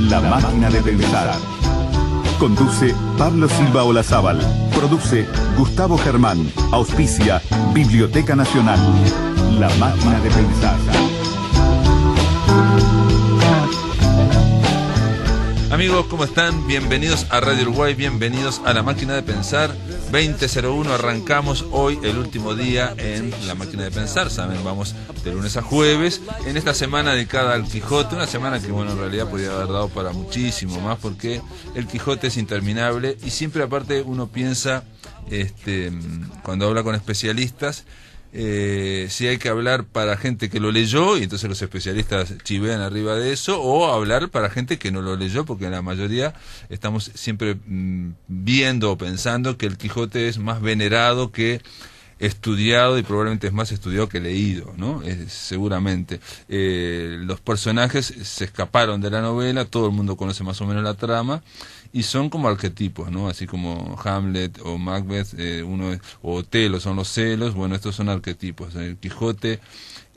La máquina de pensar. Conduce Pablo Silva Olazábal. Produce Gustavo Germán. Auspicia Biblioteca Nacional. La máquina de pensar. Amigos, ¿cómo están? Bienvenidos a Radio Uruguay, bienvenidos a La Máquina de Pensar 2001. Arrancamos hoy el último día en La Máquina de Pensar. Saben, vamos de lunes a jueves en esta semana dedicada al Quijote. Una semana que, bueno, en realidad podría haber dado para muchísimo más, porque el Quijote es interminable y siempre, aparte, uno piensa, cuando habla con especialistas, si hay que hablar para gente que lo leyó y entonces los especialistas chivean arriba de eso, o hablar para gente que no lo leyó, porque la mayoría estamos siempre viendo o pensando que el Quijote es más venerado que estudiado, y probablemente es más estudiado que leído, ¿no? Seguramente. Los personajes se escaparon de la novela, todo el mundo conoce más o menos la trama, y son como arquetipos, ¿no? Así como Hamlet o Macbeth, o Otelo son los celos. Bueno, estos son arquetipos. El Quijote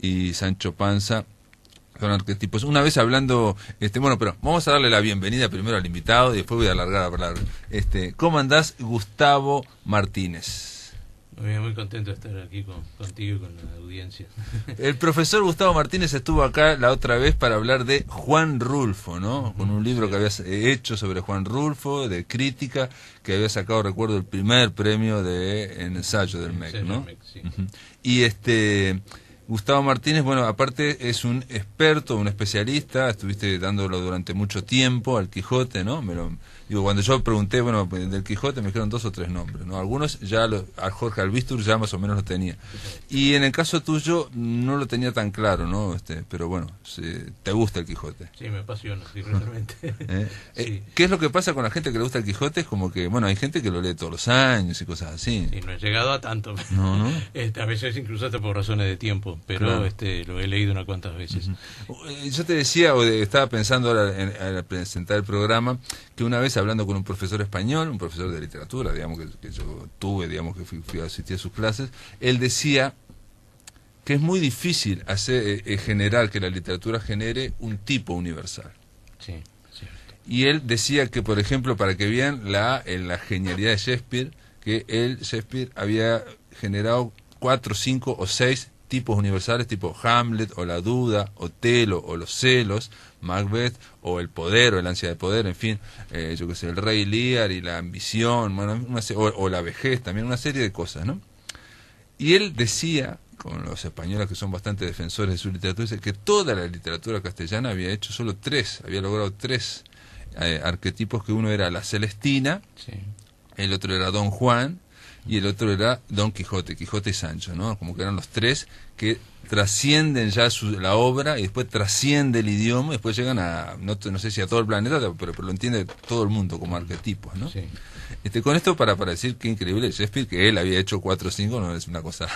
y Sancho Panza son arquetipos. Una vez hablando, bueno, pero vamos a darle la bienvenida primero al invitado y después voy a alargar la palabra. ¿Cómo andás, Gustavo Martínez? Muy contento de estar aquí contigo y con la audiencia. El profesor Gustavo Martínez estuvo acá la otra vez para hablar de Juan Rulfo, ¿no? Con un libro que habías hecho sobre Juan Rulfo, de crítica, que había sacado, recuerdo, el primer premio en ensayo del MEC, ¿no? Sí. Y Gustavo Martínez, bueno, aparte es un experto, un especialista, estuviste dándolo durante mucho tiempo al Quijote, ¿no? Cuando yo pregunté, bueno, del Quijote me dijeron 2 o 3 nombres, ¿no? Algunos ya, a Jorge Albistur ya más o menos lo tenía. Y en el caso tuyo no lo tenía tan claro, ¿no? Pero bueno, ¿te gusta el Quijote? Sí, me apasiona, sí, realmente. Sí. ¿Qué es lo que pasa con la gente que le gusta el Quijote? Es como que, bueno, hay gente que lo lee todos los años y cosas así. Sí, no he llegado a tanto. No. A veces incluso hasta por razones de tiempo, pero claro, lo he leído unas cuantas veces. Yo te decía, estaba pensando ahora al presentar el programa, que una vez hablando con un profesor español, un profesor de literatura, digamos, que yo tuve, digamos, que fui a asistir a sus clases, él decía que es muy difícil generar que la literatura genere un tipo universal. Sí, cierto. Y él decía que, por ejemplo, para que vean la genialidad de Shakespeare, que Shakespeare había generado 4, 5 o 6 tipos universales, tipo Hamlet, o la duda, Otelo, o los celos, Macbeth, o el poder, o el ansia de poder, en fin, yo qué sé, el rey Lear y la ambición, bueno, o la vejez, también una serie de cosas, ¿no? Y él decía, con los españoles que son bastante defensores de su literatura, dice que toda la literatura castellana había hecho solo 3, había logrado 3 arquetipos, que uno era la Celestina, sí, el otro era Don Juan, y el otro era Don Quijote, Quijote y Sancho, ¿no? Como que eran los 3 que trascienden ya la obra, y después trasciende el idioma, y después llegan a, no sé si a todo el planeta, pero lo entiende todo el mundo como arquetipos, ¿no? Sí. Con esto para decir que increíble Shakespeare, que él había hecho 4 o 5, no es una cosa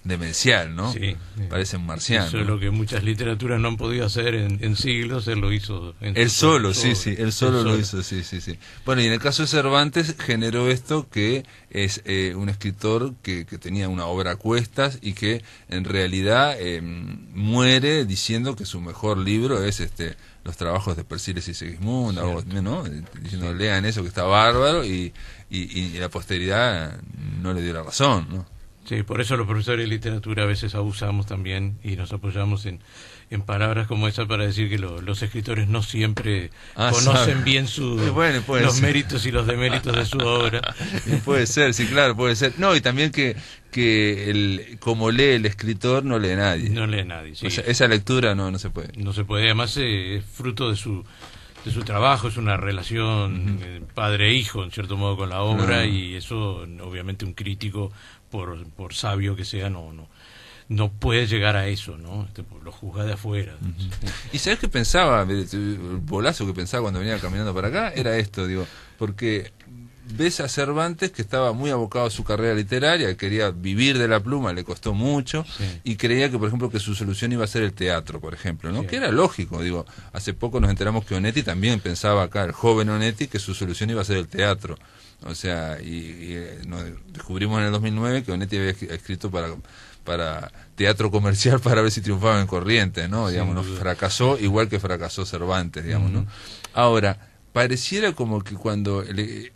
demencial, ¿no? Sí. Parece un marciano. Eso es lo que muchas literaturas no han podido hacer en siglos, él lo hizo. Él solo lo hizo, sí. Bueno, y en el caso de Cervantes generó esto, que es un escritor que tenía una obra a cuestas y que en realidad muere diciendo que su mejor libro es los trabajos de Persiles y Segismundo, algo, ¿no? Diciendo, lean eso que está bárbaro, y la posteridad no le dio la razón, ¿no? Sí, por eso los profesores de literatura a veces abusamos también y nos apoyamos en palabras como esa para decir que los escritores no siempre conocen bien los méritos y los deméritos de su obra. Puede ser, sí, claro, puede ser. No, y también que como lee el escritor, no lee nadie. No lee nadie, sí. O sea, esa lectura no se puede. No se puede, además es fruto de su trabajo, es una relación padre-hijo, en cierto modo, con la obra, y eso, obviamente, un crítico, por sabio que sea, no puede llegar a eso, ¿no? Lo juzga de afuera. ¿Y sabes qué pensaba? El bolazo que pensaba cuando venía caminando para acá era esto, porque ves a Cervantes que estaba muy abocado a su carrera literaria, quería vivir de la pluma, le costó mucho, y creía que, por ejemplo, que su solución iba a ser el teatro, por ejemplo, ¿no? Que era lógico, digo, hace poco nos enteramos que Onetti también pensaba acá, el joven Onetti, que su solución iba a ser el teatro. O sea, nos descubrimos en el 2009 que Onetti había escrito para teatro comercial para ver si triunfaba en Corrientes, ¿no? Digamos, ¿no? Fracasó igual que fracasó Cervantes, digamos, ¿no? Ahora, pareciera como que cuando el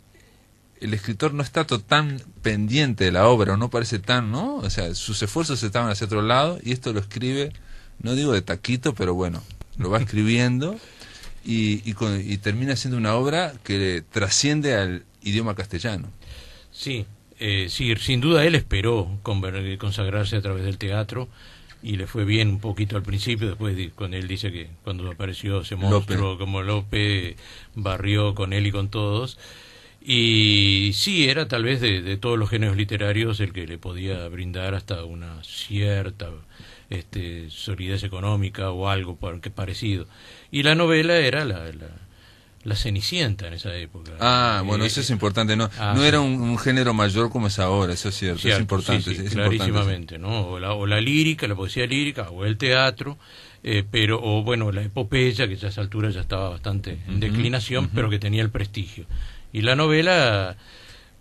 escritor no está tan pendiente de la obra, o no parece tan, ¿no? O sea, sus esfuerzos estaban hacia otro lado, y esto lo escribe, no digo de taquito, pero bueno, lo va escribiendo, y termina siendo una obra que trasciende al idioma castellano. Sí, sí, sin duda él esperó consagrarse a través del teatro, y le fue bien un poquito al principio. Después cuando él dice que cuando apareció ese monstruo como Lope, barrió con él y con todos, y sí, era tal vez de todos los géneros literarios el que le podía brindar hasta una cierta solidez económica o algo parecido, y la novela era la Cenicienta en esa época. Bueno, eso es importante, no sí. Era un género mayor como es ahora, eso es cierto, es importante. Sí, es clarísimamente, importante, ¿no? O la lírica, la poesía lírica, o el teatro, o bueno, la epopeya, que ya a esa altura ya estaba bastante en declinación, pero que tenía el prestigio. Y la novela,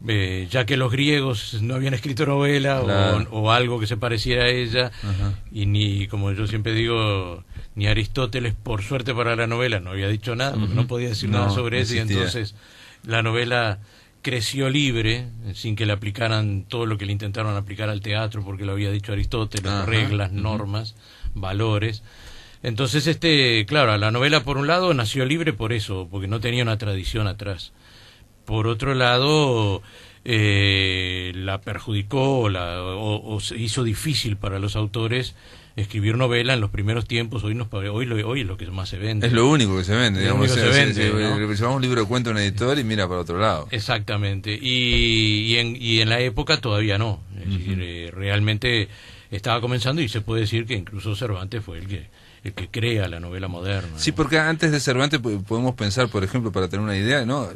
ya que los griegos no habían escrito novela, claro, o algo que se pareciera a ella, y ni, como yo siempre digo, ni Aristóteles, por suerte para la novela, no había dicho nada, porque no podía decir nada sobre eso, y entonces la novela creció libre, sin que le aplicaran todo lo que le intentaron aplicar al teatro, porque lo había dicho Aristóteles, reglas, normas, valores. Entonces, claro, la novela, por un lado, nació libre por eso, porque no tenía una tradición atrás. Por otro lado, la perjudicó o se hizo difícil para los autores escribir novela en los primeros tiempos. Hoy es lo que más se vende. Es lo único que se vende, digamos. Se vende, ¿no? Llevamos un libro de cuento a un editor y mira para otro lado. Exactamente. Y en la época todavía no. Es decir, realmente estaba comenzando, y se puede decir que incluso Cervantes fue el que crea la novela moderna. Sí, porque antes de Cervantes podemos pensar, por ejemplo, para tener una idea, ¿no?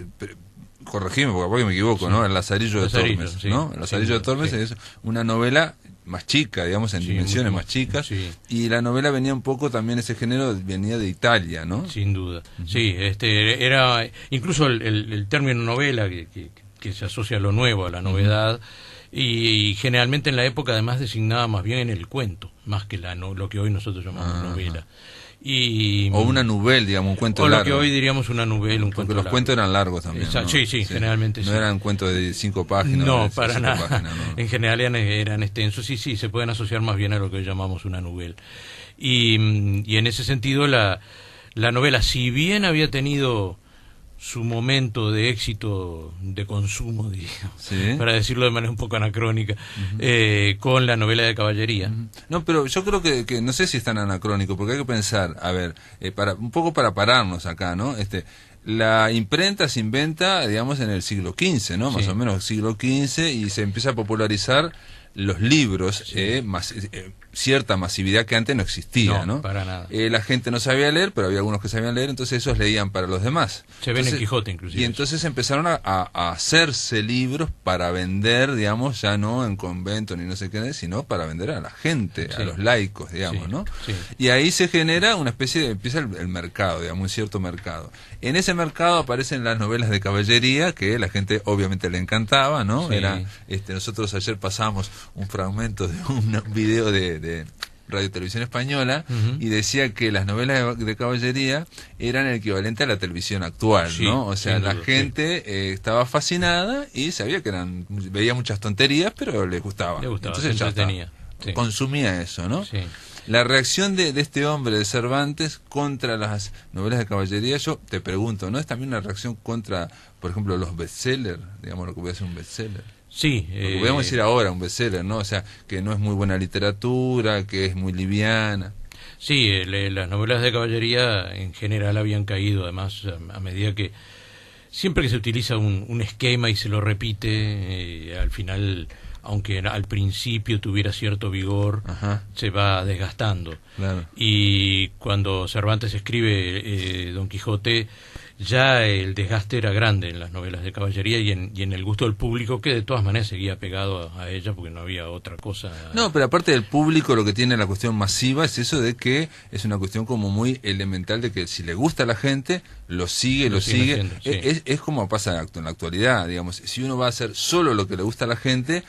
Corregime porque me equivoco, ¿no? El Lazarillo de Tormes, ¿no? El Lazarillo de Tormes es una novela más chica, digamos, en dimensiones más chicas, y la novela venía un poco también, ese género venía de Italia, ¿no? Sin duda, sí, era incluso el término novela que se asocia a lo nuevo, a la novedad, y generalmente en la época además designaba más bien en el cuento, más que lo que hoy nosotros llamamos novela. O una novela, digamos, un cuento largo. O lo que hoy diríamos una novela, un cuento largo. Porque los cuentos eran largos también, ¿no? Sí, generalmente sí. No eran cuentos de 5 páginas. No, para nada. Páginas, ¿no? En general eran extensos, sí, se pueden asociar más bien a lo que hoy llamamos una novela. Y en ese sentido la novela, si bien había tenido su momento de éxito de consumo, digamos, para decirlo de manera un poco anacrónica, con la novela de caballería. No, pero yo creo que no sé si es tan anacrónico, porque hay que pensar, a ver, un poco para pararnos acá, ¿no? La imprenta se inventa, digamos, en el siglo XV, ¿no? Más o menos siglo XV, y se empieza a popularizar los libros, cierta masividad que antes no existía, ¿no? Para nada. La gente no sabía leer, pero había algunos que sabían leer, entonces esos leían para los demás. Se ve en el Quijote, inclusive. Y entonces empezaron a hacerse libros para vender, digamos, ya no en convento ni no sé qué, sino para vender a la gente, a los laicos, digamos, ¿no? Sí. Y ahí se genera una especie de, empieza el mercado, digamos, un cierto mercado. En ese mercado aparecen las novelas de caballería, que la gente obviamente le encantaba, ¿no? Nosotros ayer pasamos un fragmento de un video de Radio Televisión Española, y decía que las novelas de caballería eran el equivalente a la televisión actual, ¿no? O sea, la gente estaba fascinada y sabía que veía muchas tonterías, pero les gustaba. Entonces ya consumía eso, ¿no? Sí. La reacción de este hombre de Cervantes contra las novelas de caballería, yo te pregunto, ¿no es también una reacción contra, por ejemplo, los bestsellers? Digamos, lo que puede ser un bestseller. Sí. Porque podemos decir ahora un bestseller, ¿no? O sea, que no es muy buena literatura, que es muy liviana. Sí, las novelas de caballería en general habían caído, además, a medida que siempre que se utiliza un esquema y se lo repite, al final, aunque al principio tuviera cierto vigor, se va desgastando. Claro. Y cuando Cervantes escribe Don Quijote, ya el desgaste era grande en las novelas de caballería y en el gusto del público, que de todas maneras seguía pegado a ella porque no había otra cosa. No, pero aparte del público, lo que tiene la cuestión masiva es eso de que es una cuestión como muy elemental de que si le gusta a la gente, lo sigue. haciendo, sí. Es como pasa en la actualidad, digamos. Si uno va a hacer solo lo que le gusta a la gente,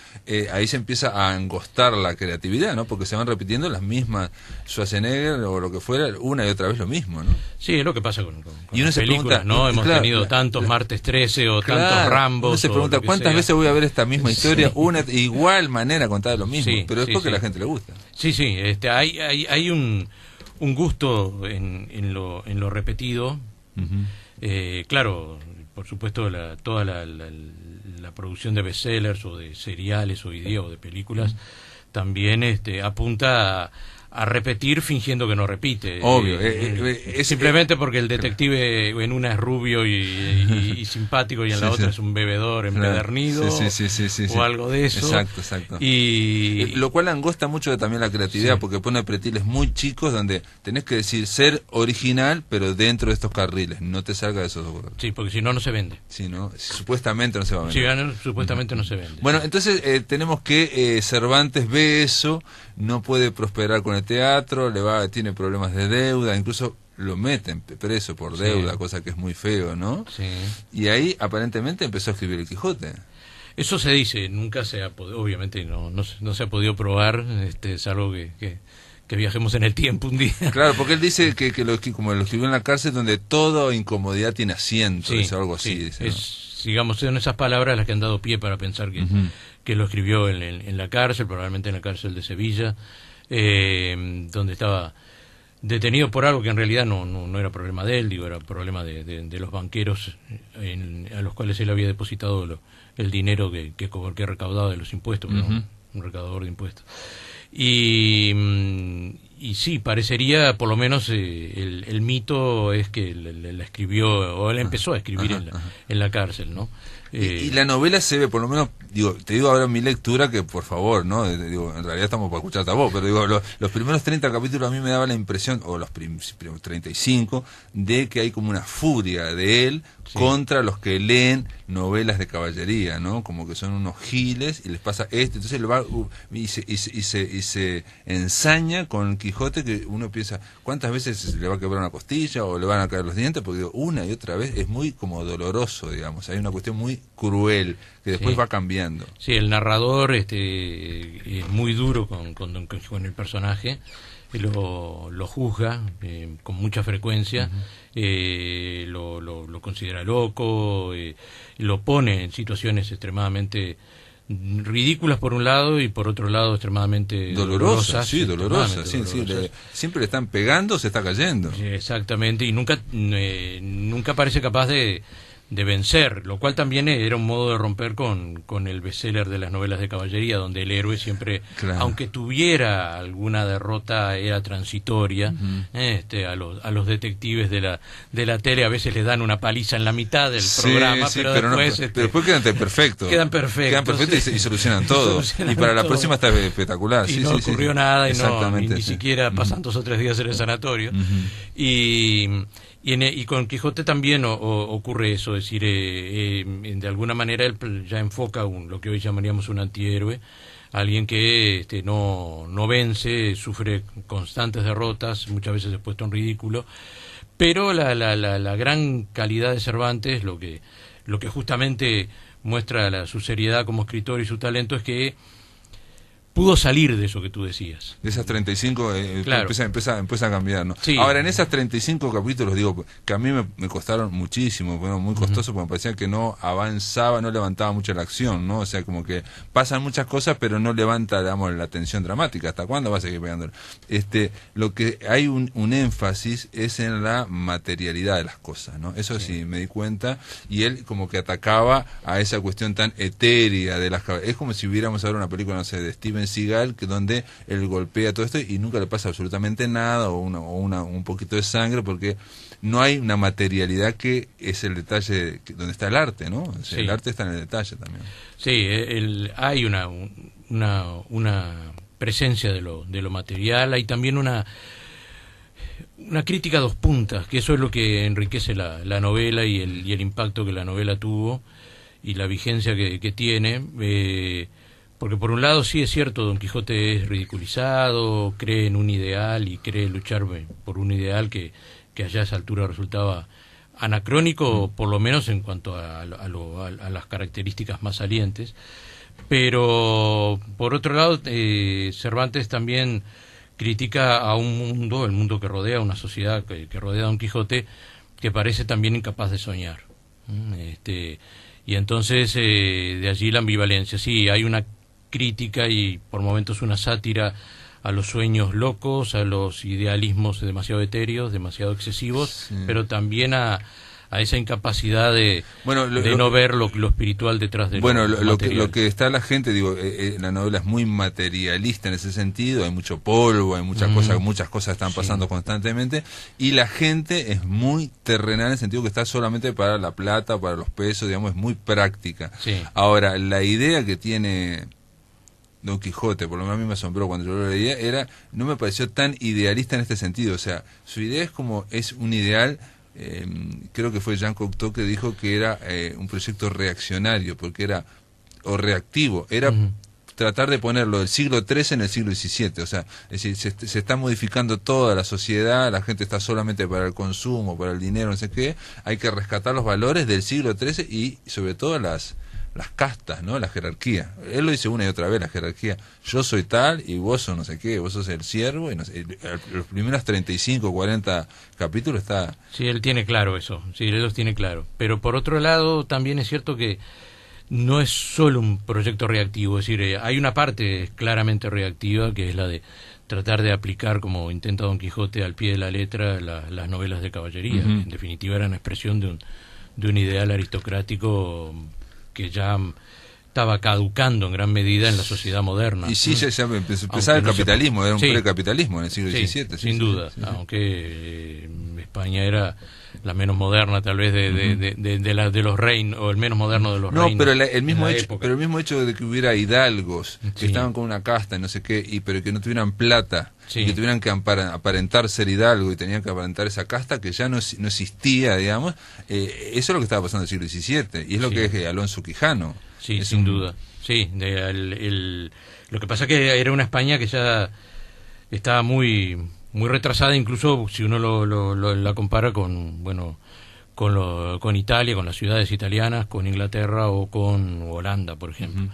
ahí se empieza a angostar la creatividad, ¿no? Porque se van repitiendo las mismas Schwarzenegger o lo que fuera, una y otra vez lo mismo, ¿no? Sí, es lo que pasa con y uno las se películas, pregunta, ¿no? Hemos claro, tenido tantos Martes 13 o claro, tantos Rambos. Uno se pregunta, ¿cuántas veces voy a ver esta misma historia? Sí. Una igual manera contada lo mismo, Sí, pero es sí, porque a la sí. gente le gusta. Sí, hay un gusto en lo repetido. Claro, por supuesto, toda la producción de bestsellers o de seriales o de películas también apunta a repetir fingiendo que no repite. Obvio. Simplemente porque el detective en una es rubio y simpático y en la otra es un bebedor empedernido o algo de eso. Exacto. Y lo cual angosta mucho también la creatividad, porque pone pretiles muy chicos donde tenés que decir ser original, pero dentro de estos carriles. No te salga de esos dos carriles. sí, porque si no se vende. Sí, ¿no? Supuestamente no se va a vender. Supuestamente no se vende. Bueno, entonces tenemos que Cervantes ve eso, no puede prosperar con el teatro, tiene problemas de deuda, incluso lo meten preso por deuda, cosa que es muy feo, ¿no? Sí. Y ahí aparentemente empezó a escribir el Quijote. Eso se dice, nunca se ha podido, obviamente no se ha podido probar, salvo que viajemos en el tiempo un día. Claro, porque él dice que como lo escribió en la cárcel, donde toda incomodidad tiene asiento, dice algo así. Dice, ¿no? Digamos, son esas palabras las que han dado pie para pensar que lo escribió en la cárcel, probablemente en la cárcel de Sevilla, donde estaba detenido por algo que en realidad no era problema de él, era problema de los banqueros a los cuales él había depositado el dinero que recaudaba de los impuestos, ¿no? Un recaudador de impuestos. Y sí, parecería, por lo menos el mito es que la escribió, o él empezó a escribir en la cárcel, ¿no? Y la novela se ve, por lo menos, te digo ahora mi lectura, que por favor, ¿no? En realidad estamos para escucharte a vos, pero los primeros 30 capítulos a mí me daba la impresión, o los primeros 35, de que hay como una furia de él contra los que leen novelas de caballería, ¿no? Como que son unos giles y les pasa entonces él va y se ensaña con el Quijote, que uno piensa, ¿cuántas veces le va a quebrar una costilla o le van a caer los dientes? Porque una y otra vez es muy como doloroso, digamos, hay una cuestión muy cruel que después va cambiando. Sí, el narrador es muy duro con el personaje, lo juzga con mucha frecuencia, lo considera loco, lo pone en situaciones extremadamente ridículas por un lado y por otro lado extremadamente dolorosas. Siempre le están pegando, se está cayendo. Sí, exactamente, y nunca parece capaz de vencer, lo cual también era un modo de romper con el bestseller de las novelas de caballería, donde el héroe siempre, aunque tuviera alguna derrota, era transitoria. A los detectives de la tele a veces les dan una paliza en la mitad del programa, pero después quedan perfectos. Quedan perfectos y solucionan todo. Y para la próxima está espectacular. Y no ocurrió nada, ni siquiera pasan 2 o 3 días en el sanatorio. Y con Quijote también ocurre eso, es decir, de alguna manera él ya enfoca lo que hoy llamaríamos un antihéroe, alguien que no vence, sufre constantes derrotas, muchas veces es puesto en ridículo, pero la gran calidad de Cervantes, lo que justamente muestra su seriedad como escritor y su talento, es que pudo salir de eso que tú decías. De esas 35 claro. empieza a cambiar, ¿no? Sí. Ahora, en esas 35 capítulos, digo, que a mí me costaron muchísimo, fueron muy costosos, porque me parecía que no avanzaba, no levantaba mucho la acción, ¿no? O sea, como que pasan muchas cosas, pero no levanta, digamos, la tensión dramática. ¿Hasta cuándo va a seguir pegando? Lo que hay un énfasis es en la materialidad de las cosas, ¿no? Eso sí, me di cuenta, y él como que atacaba a esa cuestión tan etérea de las cabezas. Es como si viéramos ahora una película, no sé, de Steven Seagal, donde él golpea todo esto y nunca le pasa absolutamente nada, o un poquito de sangre, porque no hay una materialidad, que es el detalle donde está el arte, ¿no? O sea, el arte está en el detalle también. Sí, hay una presencia de lo material, hay también una crítica a dos puntas, que eso es lo que enriquece la novela y el impacto que la novela tuvo y la vigencia que tiene, porque por un lado sí es cierto, Don Quijote es ridiculizado, cree en un ideal y cree luchar por un ideal que allá a esa altura resultaba anacrónico, por lo menos en cuanto a las características más salientes. Pero por otro lado, Cervantes también critica a un mundo, el mundo que rodea, una sociedad que rodea a Don Quijote, que parece también incapaz de soñar. Y entonces de allí la ambivalencia. Sí, hay una crítica y por momentos una sátira a los sueños locos, a los idealismos demasiado etéreos, demasiado excesivos, sí, pero también a esa incapacidad de no ver lo espiritual detrás de lo que está la gente, digo, la novela es muy materialista en ese sentido, hay mucho polvo, hay muchas cosas están pasando constantemente, y la gente es muy terrenal en el sentido que está solamente para la plata, para los pesos, digamos, es muy práctica. Sí. Ahora, la idea que tiene Don Quijote, por lo menos a mí me asombró cuando yo lo leía, no me pareció tan idealista en este sentido, o sea, su idea es un ideal. Creo que fue Jean Cocteau que dijo que era un proyecto reaccionario, porque reactivo, era tratar de ponerlo del siglo XIII en el siglo XVII, o sea, es decir, se está modificando toda la sociedad, la gente está solamente para el consumo, para el dinero, no sé qué, hay que rescatar los valores del siglo XIII y sobre todo las castas, ¿no? La jerarquía. Él lo dice una y otra vez, la jerarquía. Yo soy tal y vos sos no sé qué, vos sos el siervo. Y no sé, los primeros 35, 40 capítulos está... Sí, él tiene claro eso, sí, él los tiene claro. Pero por otro lado, también es cierto que no es solo un proyecto reactivo, es decir, hay una parte claramente reactiva que es la de tratar de aplicar, como intenta Don Quijote, al pie de la letra las novelas de caballería. En definitiva eran expresión de un ideal aristocrático que ya estaba caducando en gran medida en la sociedad moderna. Y sí, ya empezaba el capitalismo, era un precapitalismo en el siglo XVII. Sin duda, aunque España era la menos moderna tal vez de los reinos, o el menos moderno de los reinos. No, pero el mismo hecho de que hubiera hidalgos que estaban con una casta y no sé qué, pero que no tuvieran plata, y que tuvieran que aparentar ser hidalgo y tenían que aparentar esa casta que ya no existía, digamos, eso es lo que estaba pasando en el siglo XVII, y es lo que es Alonso Quijano. Sí, sin duda. Sí, lo que pasa es que era una España que ya estaba muy retrasada, incluso si uno la compara con Italia, con las ciudades italianas, con Inglaterra o con Holanda, por ejemplo,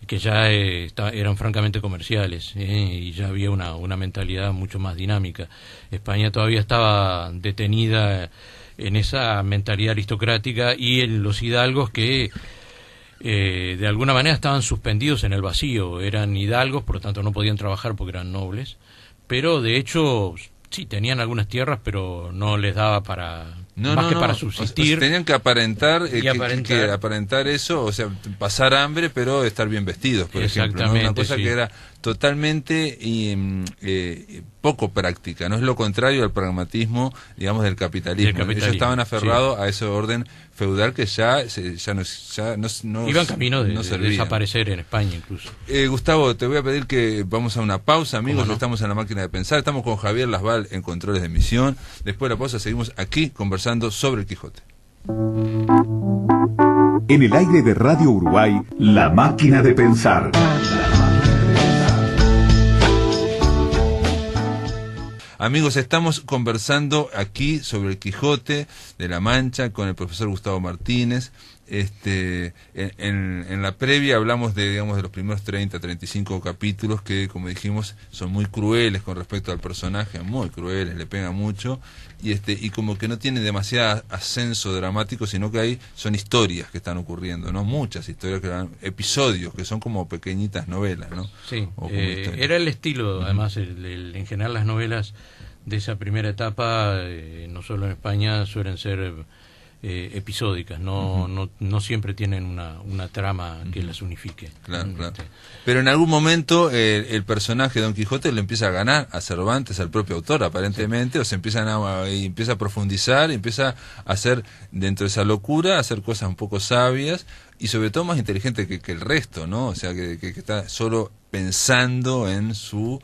que ya eran francamente comerciales, y ya había una mentalidad mucho más dinámica. España todavía estaba detenida en esa mentalidad aristocrática y en los hidalgos que de alguna manera estaban suspendidos en el vacío. Eran hidalgos, por lo tanto no podían trabajar porque eran nobles, pero de hecho sí tenían algunas tierras, pero no les daba para subsistir. O sea, tenían que aparentar aparentar eso, o sea, pasar hambre, pero estar bien vestidos, por ejemplo, ¿no? Una cosa que era totalmente poco práctica, no es lo contrario al pragmatismo, digamos, del capitalismo. Ellos estaban aferrados a ese orden feudal que ya no iban camino de desaparecer en España incluso. Gustavo, te voy a pedir que vamos a una pausa, amigos. Estamos en La Máquina de Pensar, estamos con Javier Lasval en controles de emisión. Después de la pausa seguimos aquí conversando sobre el Quijote. En el aire de Radio Uruguay, La Máquina de Pensar. Amigos, estamos conversando aquí sobre el Quijote de la Mancha con el profesor Gustavo Martínez. En la previa hablamos de los primeros 30, 35 capítulos que, como dijimos, son muy crueles con respecto al personaje, muy crueles, le pega mucho, y como que no tiene demasiado ascenso dramático, sino que son historias que están ocurriendo, ¿no? Muchas historias, episodios que son como pequeñitas novelas, ¿no? Sí, era el estilo, además, en general las novelas de esa primera etapa, no solo en España, suelen ser episódicas, no siempre tienen una trama que las unifique. Claro. Pero en algún momento el personaje de Don Quijote le empieza a ganar a Cervantes, al propio autor, aparentemente, o se empieza a profundizar, empieza a hacer, dentro de esa locura, a hacer cosas un poco sabias y sobre todo más inteligente que el resto, ¿no? O sea, que está solo pensando en su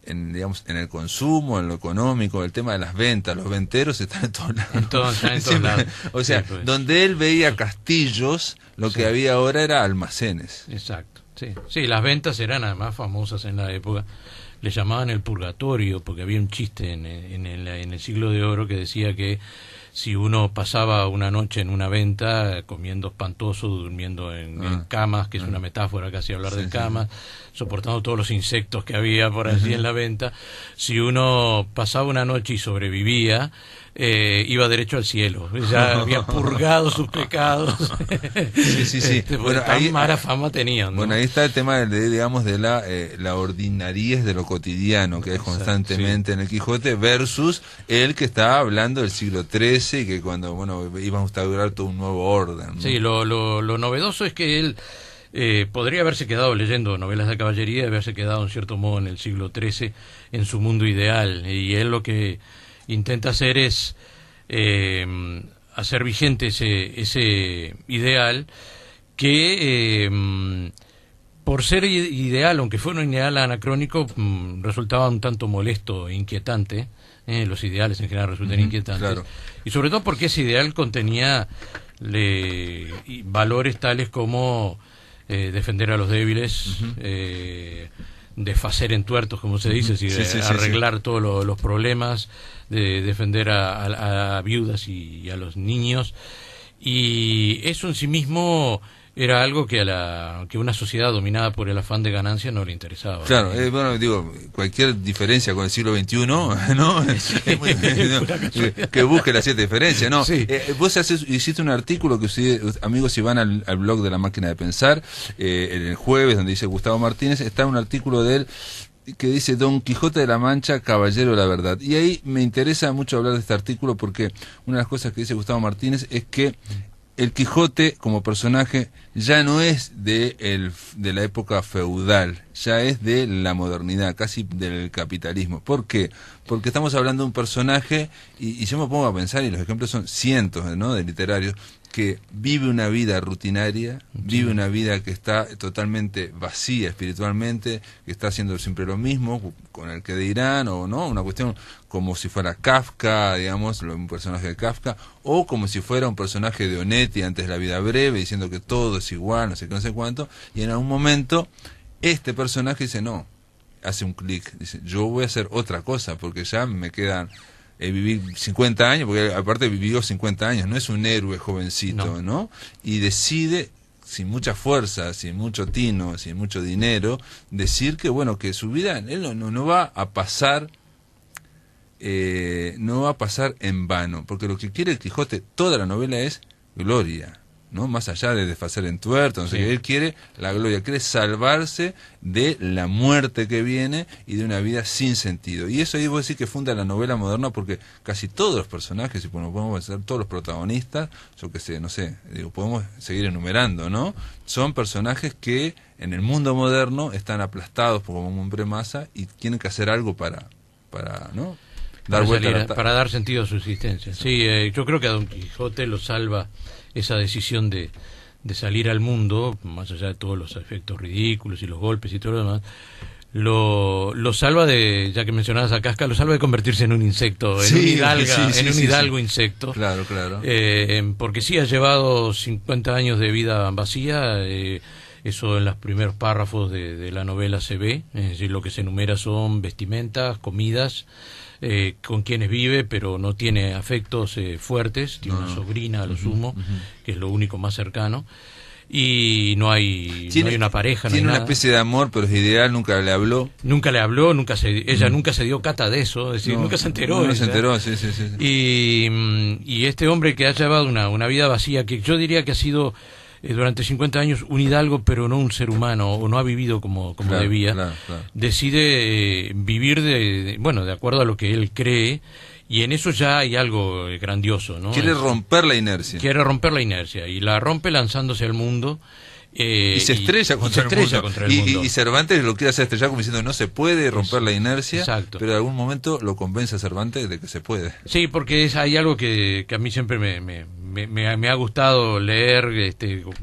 digamos, en el consumo, en lo económico, el tema de las ventas, los venteros están en todos lados. En todos lados. O sea, sí, pues. donde él veía castillos, lo que había ahora era almacenes. Exacto, sí, las ventas eran además famosas en la época. Le llamaban el purgatorio, porque había un chiste en el siglo de oro que decía que si uno pasaba una noche en una venta comiendo espantoso, durmiendo en camas, que es una metáfora casi hablar de camas, soportando todos los insectos que había por allí en la venta, si uno pasaba una noche y sobrevivía, iba derecho al cielo, ya había purgado sus pecados. Sí. Bueno, tan mala fama tenían, ¿no? Bueno, ahí está el tema digamos, de la ordinariez de lo cotidiano que es constantemente en el Quijote versus el que está hablando del siglo XIII y que cuando, iba a instaurar todo un nuevo orden, ¿no? Sí, lo novedoso es que él podría haberse quedado leyendo novelas de caballería y haberse quedado en cierto modo en el siglo XIII en su mundo ideal, y él lo que intenta hacer es hacer vigente ese ideal que por ser ideal, aunque fuera un ideal anacrónico, resultaba un tanto molesto e inquietante. Los ideales en general resultan inquietantes, claro. Y sobre todo porque ese ideal contenía valores tales como defender a los débiles, desfacer entuertos, como se dice, arreglar todos los problemas, de defender a viudas y a los niños, y eso en sí mismo era algo que que una sociedad dominada por el afán de ganancia no le interesaba. Claro, cualquier diferencia con el siglo XXI, ¿no? Que busque las 7 diferencias, ¿no? Sí. Vos hiciste un artículo que amigos, si van al blog de La Máquina de Pensar, en el jueves, donde dice Gustavo Martínez, está un artículo de él que dice Don Quijote de la Mancha, caballero de la verdad. Y ahí me interesa mucho hablar de este artículo porque una de las cosas que dice Gustavo Martínez es que el Quijote como personaje ya no es de la época feudal, ya es de la modernidad, casi del capitalismo. ¿Por qué? Porque estamos hablando de un personaje, y yo me pongo a pensar, y los ejemplos son cientos, ¿no?, de literarios, que vive una vida rutinaria, vive una vida que está totalmente vacía espiritualmente, que está haciendo siempre lo mismo, con el que dirán, o no, una cuestión como si fuera Kafka, digamos, un personaje de Kafka, o como si fuera un personaje de Onetti antes de La vida breve, diciendo que todo es igual, no sé qué, no sé cuánto, y en algún momento este personaje dice, no, hace un clic, dice, yo voy a hacer otra cosa, porque ya me quedan... vivir 50 años, porque aparte vivió 50 años, no es un héroe jovencito, ¿no? Y decide, sin mucha fuerza, sin mucho tino, sin mucho dinero, decir que, que su vida, él no va a pasar, no va a pasar en vano, porque lo que quiere el Quijote, toda la novela es gloria, ¿no? Más allá de desfacer entuertos, él quiere la gloria, quiere salvarse de la muerte que viene y de una vida sin sentido. Y eso ahí voy a decir que funda la novela moderna, porque casi todos los personajes, si podemos hacer todos los protagonistas, yo qué sé, no sé, podemos seguir enumerando, ¿no? Son personajes que en el mundo moderno están aplastados por como hombre masa y tienen que hacer algo para ¿no? Para dar sentido a su existencia. Sí, yo creo que a Don Quijote lo salva esa decisión de salir al mundo, más allá de todos los efectos ridículos y los golpes y todo lo demás, lo salva de, ya que mencionabas a Casca, lo salva de convertirse en un insecto, en un hidalgo insecto. Claro. Porque sí ha llevado 50 años de vida vacía, eso en los primeros párrafos de la novela se ve, es decir, lo que se enumera son vestimentas, comidas, con quienes vive, pero no tiene afectos fuertes, tiene una sobrina a lo sumo, que es lo único más cercano, y no hay una pareja, tiene no hay una especie de amor, pero es ideal, nunca le habló, ella nunca se dio cata de eso, es decir, nunca se enteró. No se enteró, sí. Y este hombre que ha llevado una vida vacía, que yo diría que ha sido durante 50 años un hidalgo, pero no un ser humano, o no ha vivido como debía, claro. Decide vivir de acuerdo a lo que él cree, y en eso ya hay algo grandioso, ¿no? Quiere romper la inercia. Y la rompe lanzándose al mundo. Y se estrella contra el mundo. Y Cervantes lo quiere hacer estrellar como diciendo, no se puede romper la inercia, exacto. Pero en algún momento lo convence a Cervantes de que se puede. Sí, porque hay algo que a mí siempre me ha gustado leer,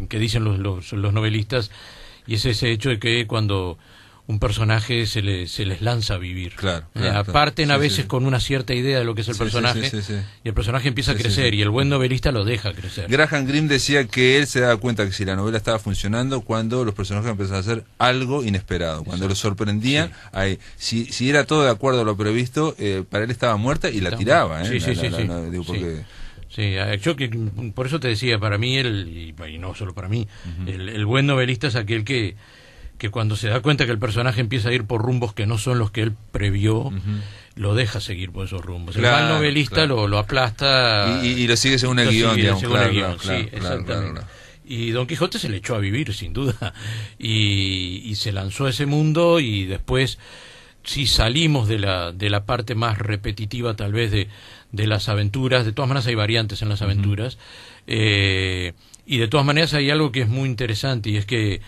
que dicen los novelistas, y es ese hecho de que cuando un personaje se les lanza a vivir. Claro, parten sí, a veces sí. con una cierta idea de lo que es el personaje, y el personaje empieza a crecer, y el buen novelista lo deja crecer. Graham Greene decía que él se daba cuenta que si la novela estaba funcionando cuando los personajes empezaban a hacer algo inesperado, cuando los sorprendían. Ahí, si era todo de acuerdo a lo previsto, para él estaba muerta y la tiraba. Sí, yo por eso te decía, para mí, y no solo para mí, el buen novelista es aquel que cuando se da cuenta que el personaje empieza a ir por rumbos que no son los que él previó, lo deja seguir por esos rumbos. El mal novelista lo aplasta y lo sigue según el guión, digamos. Exactamente. Y Don Quijote se le echó a vivir, sin duda, y se lanzó a ese mundo, y después, si salimos de la parte más repetitiva tal vez de las aventuras, de todas maneras hay variantes en las aventuras, y de todas maneras hay algo que es muy interesante, y es que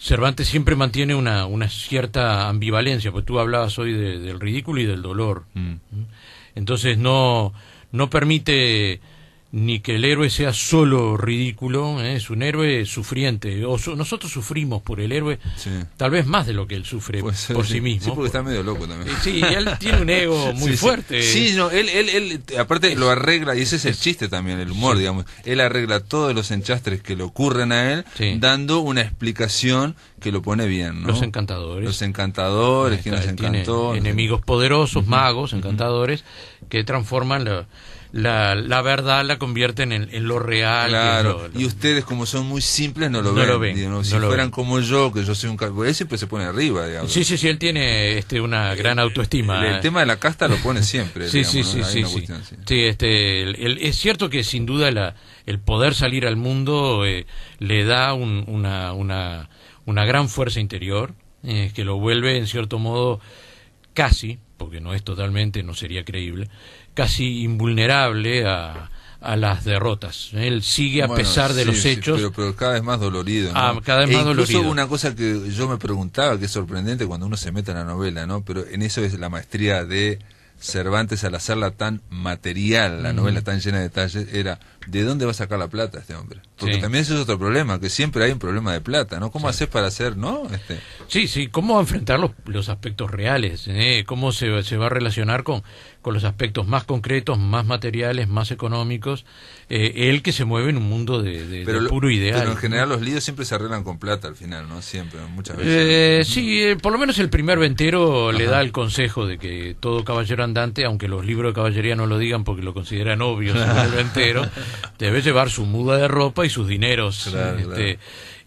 Cervantes siempre mantiene una cierta ambivalencia, porque tú hablabas hoy del ridículo y del dolor. Entonces no permite ni que el héroe sea solo ridículo, es un héroe sufriente, nosotros sufrimos por el héroe, tal vez más de lo que él sufre por sí mismo. Sí, porque está medio loco también. Sí, él tiene un ego muy fuerte. Sí, no, él aparte lo arregla, y ese es el chiste también, el humor, digamos. Él arregla todos los enchastres que le ocurren a él, dando una explicación que lo pone bien, ¿no? Los encantadores, que nos encantó. Enemigos poderosos, magos, encantadores, que transforman la verdad, la convierten en lo real. Claro, y ustedes, como son muy simples, no lo ven. Digamos, si fueran como yo, que yo soy él siempre se pone arriba, digamos. Sí, él tiene una gran autoestima. El tema de la casta lo pone siempre. Sí. Es cierto que sin duda el poder salir al mundo le da una gran fuerza interior, que lo vuelve en cierto modo casi, porque no es totalmente, no sería creíble, casi invulnerable a las derrotas. Él sigue a pesar de los hechos. Pero cada vez más dolorido, ¿no? Cada vez más dolorido. Incluso una cosa que yo me preguntaba, que es sorprendente cuando uno se mete en la novela, ¿no? Pero en eso es la maestría de Cervantes al hacerla tan material, la novela tan llena de detalles, era ¿de dónde va a sacar la plata este hombre? Porque también ese es otro problema, que siempre hay un problema de plata, ¿no? ¿Cómo haces para hacer, no? Sí, ¿cómo enfrentar los aspectos reales? ¿Cómo se va a relacionar con los aspectos más concretos, más materiales, más económicos? Él que se mueve en un mundo de puro ideal. Pero en general los líos siempre se arreglan con plata al final, ¿no? Siempre, muchas veces. Sí, por lo menos el primer ventero le da el consejo de que todo caballero andante, aunque los libros de caballería no lo digan porque lo consideran obvio, el ventero, debe llevar su muda de ropa y sus dineros. Claro.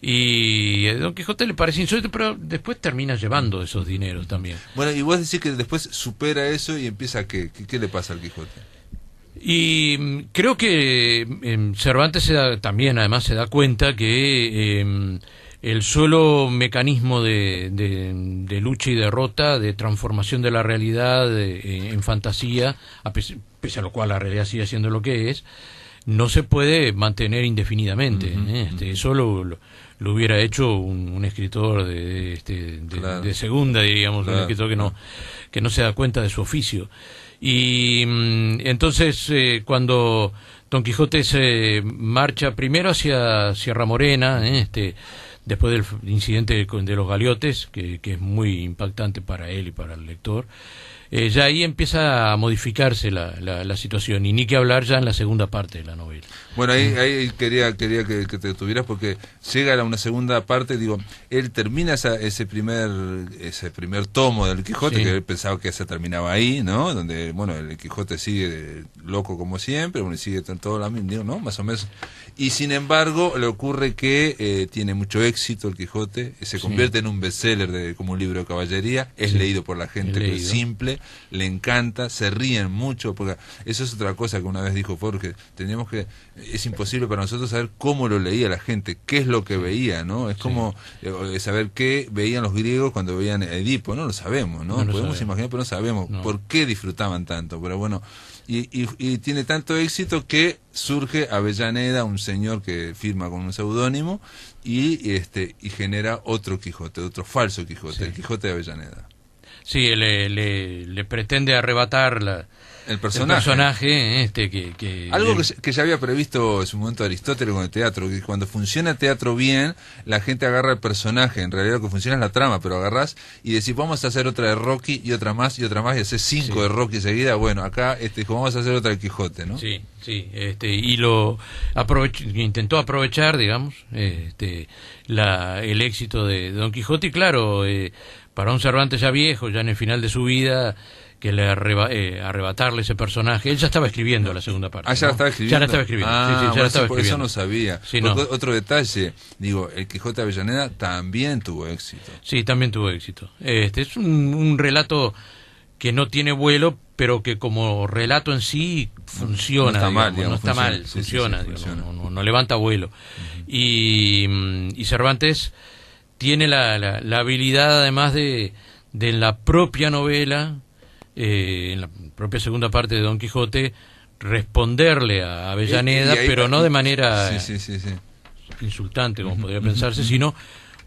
Y a Don Quijote le parece insólito, pero después termina llevando esos dineros también. Bueno, y vos decís que después supera eso y empieza ¿qué le pasa al Quijote? Y creo que Cervantes también además se da cuenta que el solo mecanismo de lucha y derrota, de transformación de la realidad en fantasía, pese a lo cual la realidad sigue siendo lo que es, no se puede mantener indefinidamente. Eso lo hubiera hecho un escritor de segunda, diríamos, un escritor que no se da cuenta de su oficio. Y entonces cuando Don Quijote se marcha primero hacia Sierra Morena, después del incidente de los galeotes, que es muy impactante para él y para el lector, ya ahí empieza a modificarse la situación, y ni que hablar ya en la segunda parte de la novela. Bueno, ahí quería que te detuvieras, porque llega a una segunda parte, digo, él termina ese primer tomo del Quijote, que él pensaba que se terminaba ahí, ¿no? Donde, bueno, el Quijote sigue loco como siempre, bueno, sigue todo lo mismo, ¿no? Más o menos. Y sin embargo, le ocurre que tiene mucho éxito el Quijote, se convierte en un bestseller como un libro de caballería, es leído por la gente simple, le encanta, se ríen mucho, porque eso es otra cosa que una vez dijo Jorge, es imposible para nosotros saber cómo lo leía la gente, qué es lo que veía, ¿no? Es como saber qué veían los griegos cuando veían Edipo, no lo sabemos, ¿no? Podemos imaginar, pero no sabemos por qué disfrutaban tanto, pero bueno, y tiene tanto éxito que surge Avellaneda, un señor que firma con un seudónimo, y genera otro Quijote, otro falso Quijote, el Quijote de Avellaneda. Sí, le pretende arrebatar el personaje que algo que ya había previsto en su momento Aristóteles con el teatro, que cuando funciona el teatro bien, la gente agarra el personaje, en realidad lo que funciona es la trama, pero agarrás y decís, vamos a hacer otra de Rocky y otra más, y haces 5 de Rocky seguida. Bueno, acá dijo, vamos a hacer otra de Quijote, ¿no? Sí, y lo intentó aprovechar, digamos, el éxito de Don Quijote, y claro, para un Cervantes ya viejo, ya en el final de su vida, que le arrebatarle ese personaje. Él ya estaba escribiendo la segunda parte. Ah, ya la estaba escribiendo. Ya la estaba escribiendo. Por eso no sabía. Sí, no. Otro detalle, el Quijote de Avellaneda también tuvo éxito. Sí, también tuvo éxito. Es un relato que no tiene vuelo, pero que como relato en sí funciona. No está mal, funciona. No levanta vuelo. Y Cervantes tiene la habilidad, además de en la propia novela, en la propia segunda parte de Don Quijote, responderle a Avellaneda, pero no de manera insultante, como podría pensarse, sino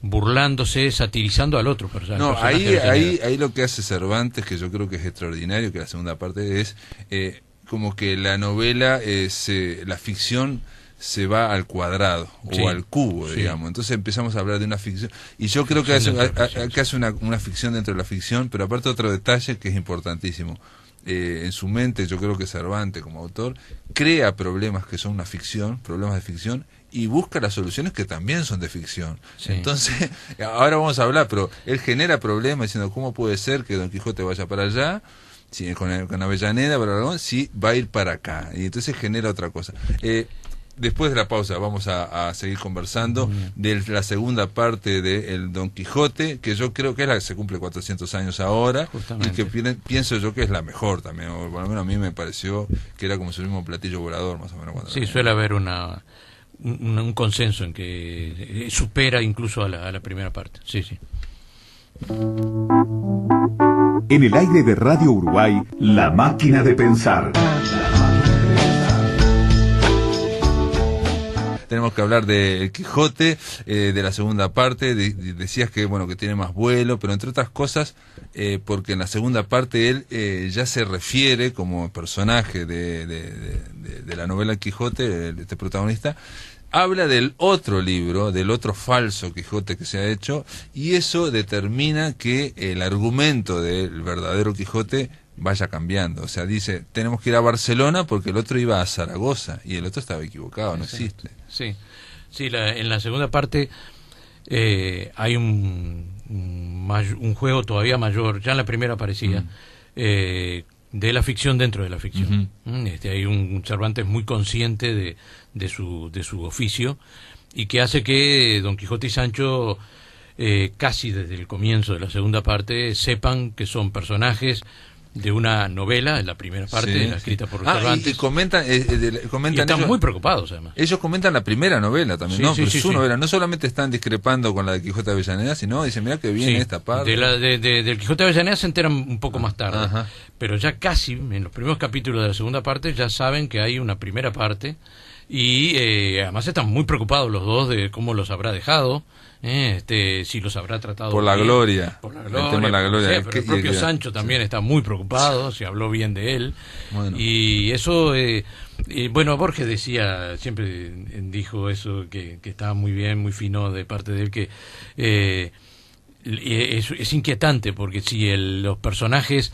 burlándose, satirizando al otro personaje. No, ahí lo que hace Cervantes, que yo creo que es extraordinario, que la segunda parte es como que la novela, la ficción se va al cuadrado o al cubo, digamos. Entonces empezamos a hablar de una ficción, y yo creo que hace una ficción dentro de la ficción, pero aparte otro detalle que es importantísimo. En su mente, yo creo que Cervantes, como autor, crea problemas que son una ficción, problemas de ficción, y busca las soluciones que también son de ficción. Entonces, ahora vamos a hablar, pero él genera problemas diciendo, ¿cómo puede ser que Don Quijote vaya para allá? Sí, con Avellaneda, para Aragón, sí, va a ir para acá. Y entonces genera otra cosa. Después de la pausa vamos a seguir conversando de la segunda parte de El Don Quijote, que yo creo que es la que se cumple 400 años ahora. Justamente. Y que pienso yo que es la mejor también, o por lo menos a mí me pareció que era como su mismo platillo volador, más o menos. Sí, suele haber un consenso en que supera incluso a la primera parte. Sí. En el aire de Radio Uruguay, La Máquina de Pensar. Tenemos que hablar de El Quijote, de la segunda parte. Decías que que tiene más vuelo, pero entre otras cosas, porque en la segunda parte él ya se refiere como personaje de la novela El Quijote, este protagonista, habla del otro libro, del otro falso Quijote que se ha hecho, y eso determina que el argumento del verdadero Quijote vaya cambiando. O sea, dice, tenemos que ir a Barcelona porque el otro iba a Zaragoza, y el otro estaba equivocado, no existe. Sí, en la segunda parte hay un juego todavía mayor, ya en la primera aparecía, de la ficción dentro de la ficción. Hay un Cervantes muy consciente de su oficio, y que hace que Don Quijote y Sancho, casi desde el comienzo de la segunda parte, sepan que son personajes de una novela, en la primera parte, escrita por Cervantes. Y comentan y están muy preocupados, además. Ellos comentan la primera novela también, su novela. No solamente están discrepando con la de Quijote de Avellaneda, sino dicen, mira que viene esta parte. Del Quijote de Avellaneda se enteran un poco más tarde. Pero ya casi, en los primeros capítulos de la segunda parte, ya saben que hay una primera parte, y además están muy preocupados los dos de cómo los habrá dejado, si los habrá tratado por la gloria, el tema de la gloria. Pero el propio Sancho también está muy preocupado, si habló bien de él. Y eso, Borges siempre dijo eso, que estaba muy bien, muy fino de parte de él, que es inquietante, porque si los personajes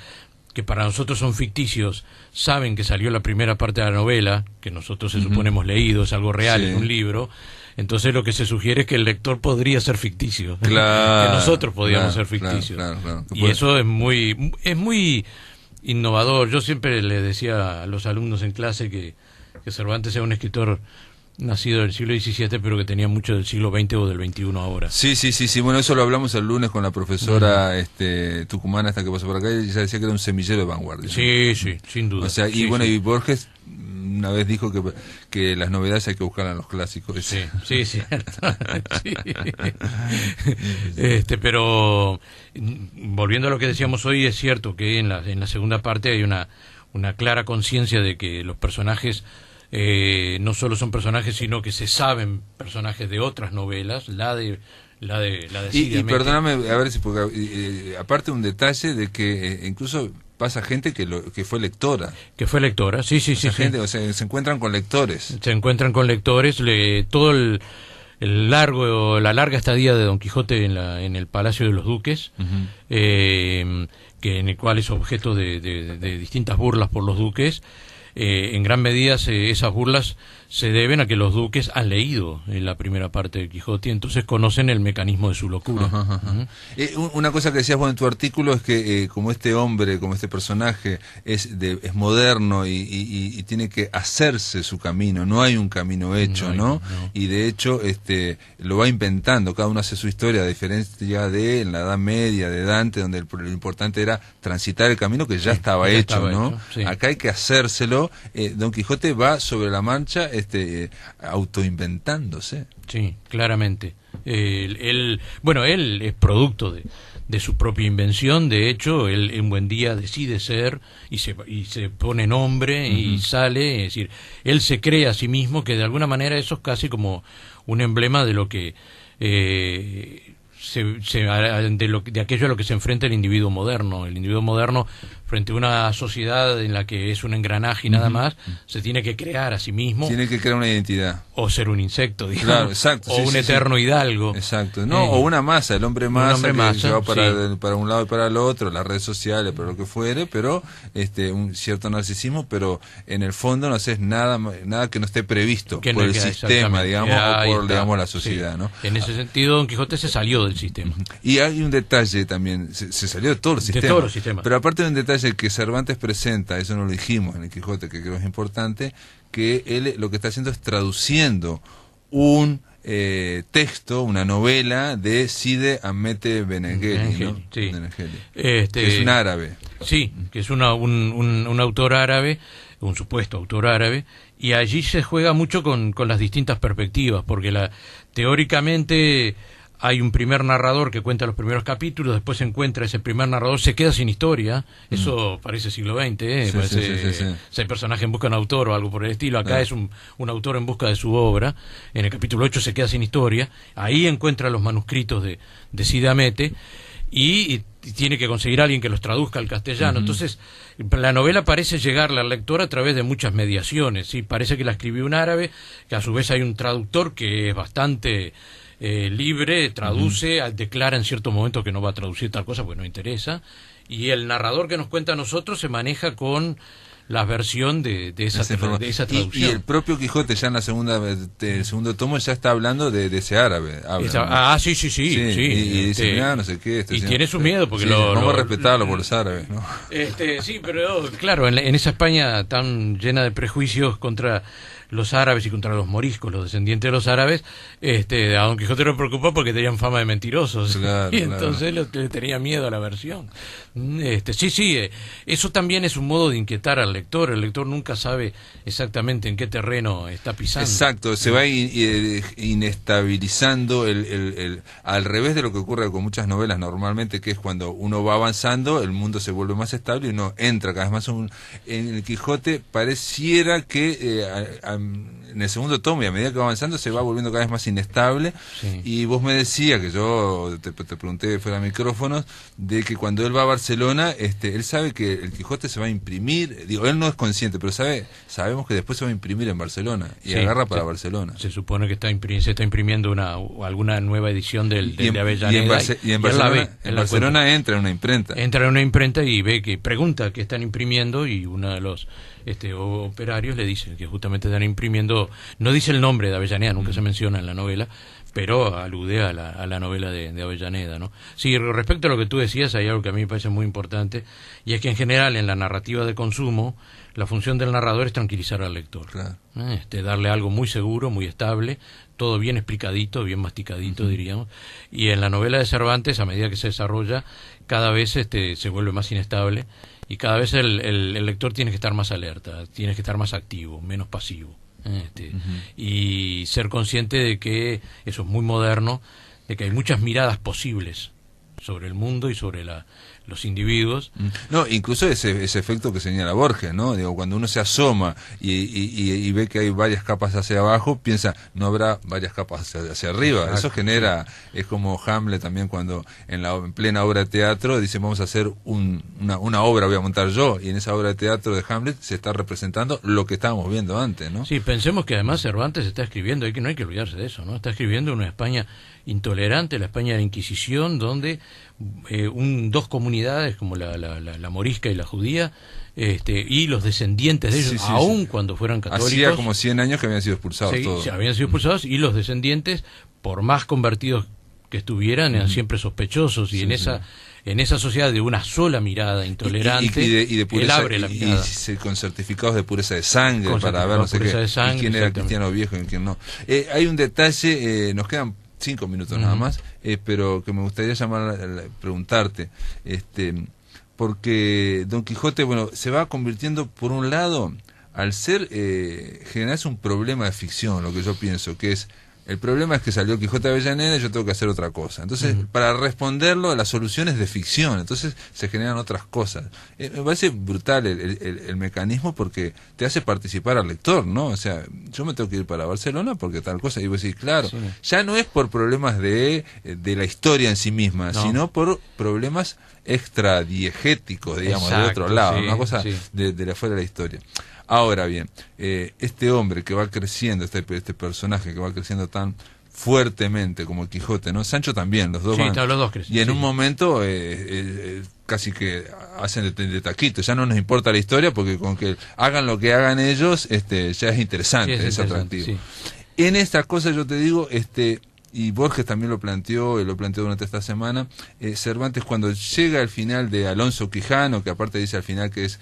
que para nosotros son ficticios saben que salió la primera parte de la novela, que nosotros se supone hemos leído, es algo real en un libro, entonces lo que se sugiere es que el lector podría ser ficticio, que nosotros podíamos ser ficticios. Claro. Y eso es muy innovador. Yo siempre le decía a los alumnos en clase que Cervantes era un escritor nacido del siglo XVII, pero que tenía mucho del siglo XX o del XXI ahora. Sí. Bueno, eso lo hablamos el lunes con la profesora tucumana esta que pasó por acá, y ella decía que era un semillero de vanguardia. Sí, sin duda. O sea, y Borges una vez dijo que las novedades hay que buscarlas en los clásicos. Sí, cierto. Pero volviendo a lo que decíamos hoy, es cierto que en la segunda parte hay una clara conciencia de que los personajes no solo son personajes, sino que se saben personajes de otras novelas, la de y perdóname, a ver si porque aparte un detalle de que incluso pasa gente que fue lectora. Que fue lectora, sí. Gente, o sea, se encuentran con lectores. Se encuentran con lectores, todo la larga estadía de Don Quijote en el Palacio de los Duques, que en el cual es objeto de distintas burlas por los duques. En gran medida esas burlas se deben a que los duques han leído la primera parte de Quijote y entonces conocen el mecanismo de su locura. Una cosa que decías vos en tu artículo es que como este hombre, como este personaje es moderno y tiene que hacerse su camino, no hay un camino hecho, ¿no? Y de hecho lo va inventando, cada uno hace su historia, a diferencia de en la Edad Media, de Dante, donde lo importante era transitar el camino que ya estaba hecho, ¿no? Sí. Acá hay que hacérselo. Don Quijote va sobre la marcha autoinventándose. Sí, claramente. Él es producto de su propia invención. De hecho, él en buen día decide ser y se pone nombre y sale. Es decir, él se cree a sí mismo, que de alguna manera eso es casi como un emblema de lo que de aquello a lo que se enfrenta el individuo moderno. El individuo moderno, frente a una sociedad en la que es un engranaje y nada más, se tiene que crear a sí mismo. Tiene que crear una identidad. O ser un insecto, digamos. Claro, exacto. O un eterno hidalgo. Exacto. No, o una masa, el hombre masa, que va para un lado y para el otro, las redes sociales, para lo que fuere, pero un cierto narcisismo, pero en el fondo no haces nada que no esté previsto por el sistema, digamos, o por, digamos, la sociedad, ¿no? En ese sentido, Don Quijote se salió del sistema. Y hay un detalle también, se salió de todos los sistemas. De todos los sistemas. Pero aparte de un detalle que Cervantes presenta, eso no lo dijimos en el Quijote, que creo es importante, que él lo que está haciendo es traduciendo un texto, una novela de Cide Hamete Benengeli, ¿no? Sí. Que es un árabe. Sí, que es un autor árabe, un supuesto autor árabe, y allí se juega mucho con las distintas perspectivas, porque teóricamente hay un primer narrador que cuenta los primeros capítulos, después se encuentra ese primer narrador, se queda sin historia, eso parece siglo XX, parece ese personaje en busca de un autor o algo por el estilo. Acá es un autor en busca de su obra. En el capítulo 8 se queda sin historia, ahí encuentra los manuscritos de Cide Hamete y tiene que conseguir a alguien que los traduzca al castellano. Entonces la novela parece llegarle al lector a través de muchas mediaciones, ¿sí? Parece que la escribió un árabe, que a su vez hay un traductor que es bastante libre, traduce, declara en cierto momento que no va a traducir tal cosa porque no interesa, y el narrador que nos cuenta a nosotros se maneja con la versión de esa traducción. Y el propio Quijote ya en el segundo tomo ya está hablando de ese árabe. Sí. Y dice, no sé qué. Y tiene su miedo porque vamos a respetarlo por los árabes, ¿no? Sí, pero claro, en esa España tan llena de prejuicios contra los árabes y contra los moriscos, los descendientes de los árabes, a Don Quijote lo preocupó porque tenían fama de mentirosos, y entonces le tenía miedo a la versión. Eso también es un modo de inquietar al lector. El lector nunca sabe exactamente en qué terreno está pisando. Exacto, se va inestabilizando al revés de lo que ocurre con muchas novelas normalmente, que es cuando uno va avanzando, el mundo se vuelve más estable y uno entra cada vez más en el Quijote. Pareciera que en el segundo tomo, y a medida que va avanzando, se va volviendo cada vez más inestable. Y vos me decías, que yo te pregunté fuera de micrófonos, de que cuando él va a Barcelona, él sabe que el Quijote se va a imprimir, digo, él no es consciente, pero sabemos que después se va a imprimir en Barcelona, y agarra para Barcelona. Se supone que se está imprimiendo alguna nueva edición de Avellaneda. Y en Barcelona entra en una imprenta. Entra en una imprenta y pregunta qué están imprimiendo, y uno de los operarios le dice que justamente están imprimiendo, no dice el nombre de Avellaneda, nunca se menciona en la novela, pero alude a la novela de Avellaneda, ¿no? Sí, respecto a lo que tú decías, hay algo que a mí me parece muy importante, y es que en general en la narrativa de consumo la función del narrador es tranquilizar al lector, claro. Darle algo muy seguro, muy estable, todo bien explicadito, bien masticadito, diríamos. Y en la novela de Cervantes, a medida que se desarrolla, cada vez se vuelve más inestable, y cada vez el lector tiene que estar más alerta, tiene que estar más activo, menos pasivo. Y ser consciente de que eso es muy moderno, de que hay muchas miradas posibles sobre el mundo y sobre la los individuos. No, incluso ese efecto que señala Borges, ¿no? Digo, cuando uno se asoma y ve que hay varias capas hacia abajo, piensa, no habrá varias capas hacia arriba. Exacto. Eso genera, es como Hamlet también cuando en plena obra de teatro dice, vamos a hacer una obra, voy a montar yo, y en esa obra de teatro de Hamlet se está representando lo que estábamos viendo antes, ¿no? Sí, pensemos que además Cervantes está escribiendo, no hay que olvidarse de eso, ¿no? Está escribiendo una España intolerante, la España de la Inquisición, donde dos comunidades como la morisca y la judía, y los descendientes de ellos, aun cuando fueran católicos, hacía como 100 años que habían sido expulsados todos. Habían sido expulsados, y los descendientes, por más convertidos que estuvieran, eran siempre sospechosos, y en esa sociedad de una sola mirada intolerante, y de pureza, él abre la mirada. Y con certificados de pureza de sangre para ver no sé qué, y quién era cristiano viejo y quién no. Hay un detalle, nos quedan 5 minutos nada más, pero que me gustaría preguntarte, porque Don Quijote, bueno, se va convirtiendo, por un lado, al ser, generarse un problema de ficción, lo que yo pienso, que es, el problema es que salió Quijote de Avellaneda y yo tengo que hacer otra cosa. Entonces, para responderlo, la solución es de ficción. Entonces, se generan otras cosas. Me parece brutal el mecanismo porque te hace participar al lector, ¿no? O sea, yo me tengo que ir para Barcelona porque tal cosa. Y vos decís, claro, ya no es por problemas de la historia en sí misma, sino por problemas extradiegéticos, digamos, de otro lado. Una cosa de la fuera de la historia. Ahora bien, este hombre que va creciendo, este personaje que va creciendo tan fuertemente como el Quijote, ¿no? Sancho también, los dos van. Los dos crecen. Y en un momento casi que hacen de taquito, ya no nos importa la historia porque con que hagan lo que hagan ellos, ya es interesante, es atractivo. Sí. En estas cosas yo te digo, y Borges también lo planteó durante esta semana, Cervantes cuando llega al final de Alonso Quijano, que aparte dice al final que es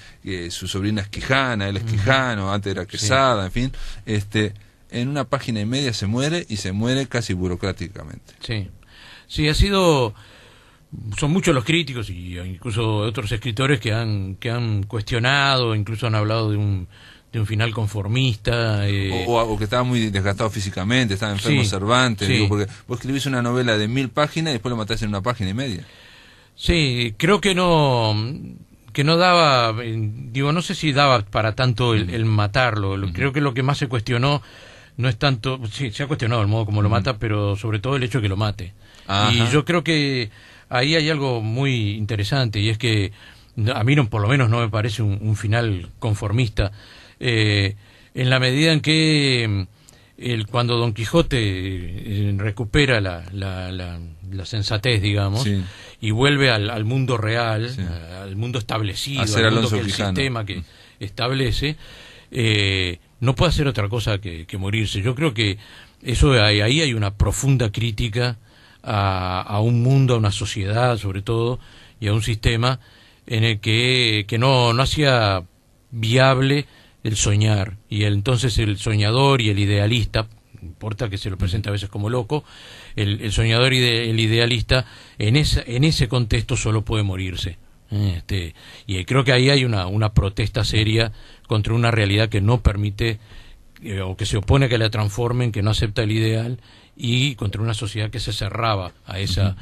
su sobrina es Quijana, él es Quijano, antes era Quesada, en fin, en una página y media se muere, y se muere casi burocráticamente. Sí, son muchos los críticos y incluso otros escritores que han cuestionado, incluso han hablado de un final conformista, o que estaba muy desgastado físicamente, estaba enfermo Cervantes, digo, porque vos escribís una novela de 1000 páginas y después lo matás en una página y media. Sí, creo que no daba, no sé si daba para tanto el matarlo. Creo que lo que más se cuestionó no es tanto, se ha cuestionado el modo como lo mata, pero sobre todo el hecho de que lo mate. Ajá. Y yo creo que ahí hay algo muy interesante, y es que a mí por lo menos no me parece un final conformista. En la medida en que cuando Don Quijote recupera la sensatez, digamos, y vuelve al mundo real, al mundo establecido, al mundo que el sistema que establece, no puede hacer otra cosa que morirse. Yo creo que ahí hay una profunda crítica a un mundo, a una sociedad sobre todo, y a un sistema en el que no hacía viable el soñar, y entonces el soñador y el idealista, no importa que se lo presente a veces como loco, el soñador y el idealista en ese contexto solo puede morirse. Y creo que ahí hay una protesta seria contra una realidad que no permite o que se opone a que la transformen, que no acepta el ideal, y contra una sociedad que se cerraba a esa...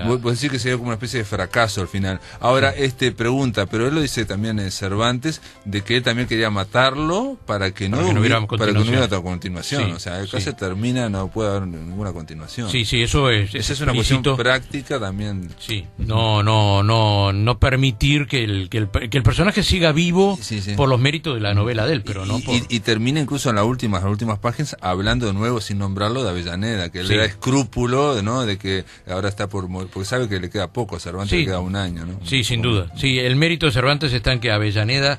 Vos decís que sería como una especie de fracaso al final. Ahora, pregunta, pero él lo dice también Cervantes, de que él también quería matarlo para que no hubiera otra continuación. O sea, acá se termina, no puede haber ninguna continuación. Eso es... Esa es una cuestión práctica también. No permitir que el personaje siga vivo por los méritos de la novela de él, pero no por... Y termina incluso en las últimas páginas hablando de nuevo, sin nombrarlo, de Avellaneda, que le da escrúpulo, ¿no?, de que ahora está porque sabe que le queda poco a Cervantes, le queda un año, ¿no? Sí, sin duda. Sí, el mérito de Cervantes está en que Avellaneda,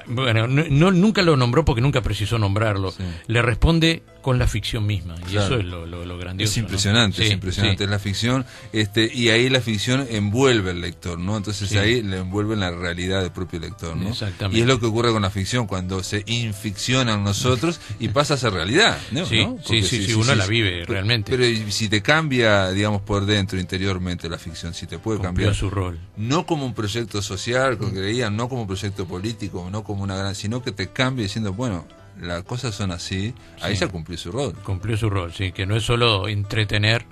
nunca lo nombró porque nunca precisó nombrarlo, le responde con la ficción misma, y eso es lo grandioso. Es impresionante, es la ficción, y ahí la ficción envuelve al lector, ¿no? Entonces ahí le envuelve en la realidad del propio lector, ¿no? Exactamente. Y es lo que ocurre con la ficción, cuando se inficciona en nosotros y pasa a ser realidad, ¿no? Uno la vive realmente. Pero si te cambia, digamos, por dentro, interiormente, la ficción, si te puede cambiar su rol. No como un proyecto social, como creían, no como un proyecto político, no como sino que te cambia diciendo, bueno, las cosas son así, ahí ya cumplió su rol. Cumplió su rol, que no es solo entretener,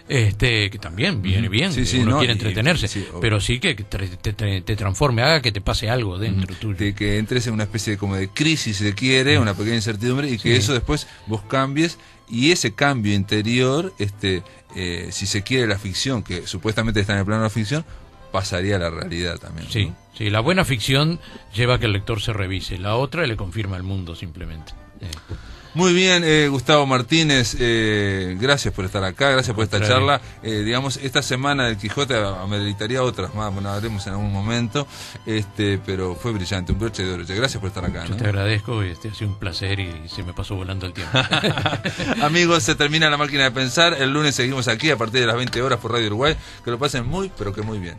que también viene bien, uno no, quiere entretenerse, pero sí que te transforme, haga que te pase algo dentro tuyo. De que entres en una especie de, como de crisis, si se quiere, una pequeña incertidumbre, y que eso después vos cambies, y ese cambio interior, si se quiere, la ficción, que supuestamente está en el plano de la ficción, pasaría a la realidad también. Sí, ¿no? sí, la buena ficción lleva a que el lector se revise, la otra le confirma el mundo simplemente. Muy bien, Gustavo Martínez, gracias por estar acá, gracias por esta charla. Digamos, esta semana del Quijote ameritaría otras más, bueno, haremos en algún momento, pero fue brillante, un broche de oro. Gracias por estar acá. Yo te agradezco, ha sido un placer y se me pasó volando el tiempo. Amigos, se termina La Máquina de Pensar. El lunes seguimos aquí a partir de las 20 horas por Radio Uruguay. Que lo pasen muy, pero que muy bien.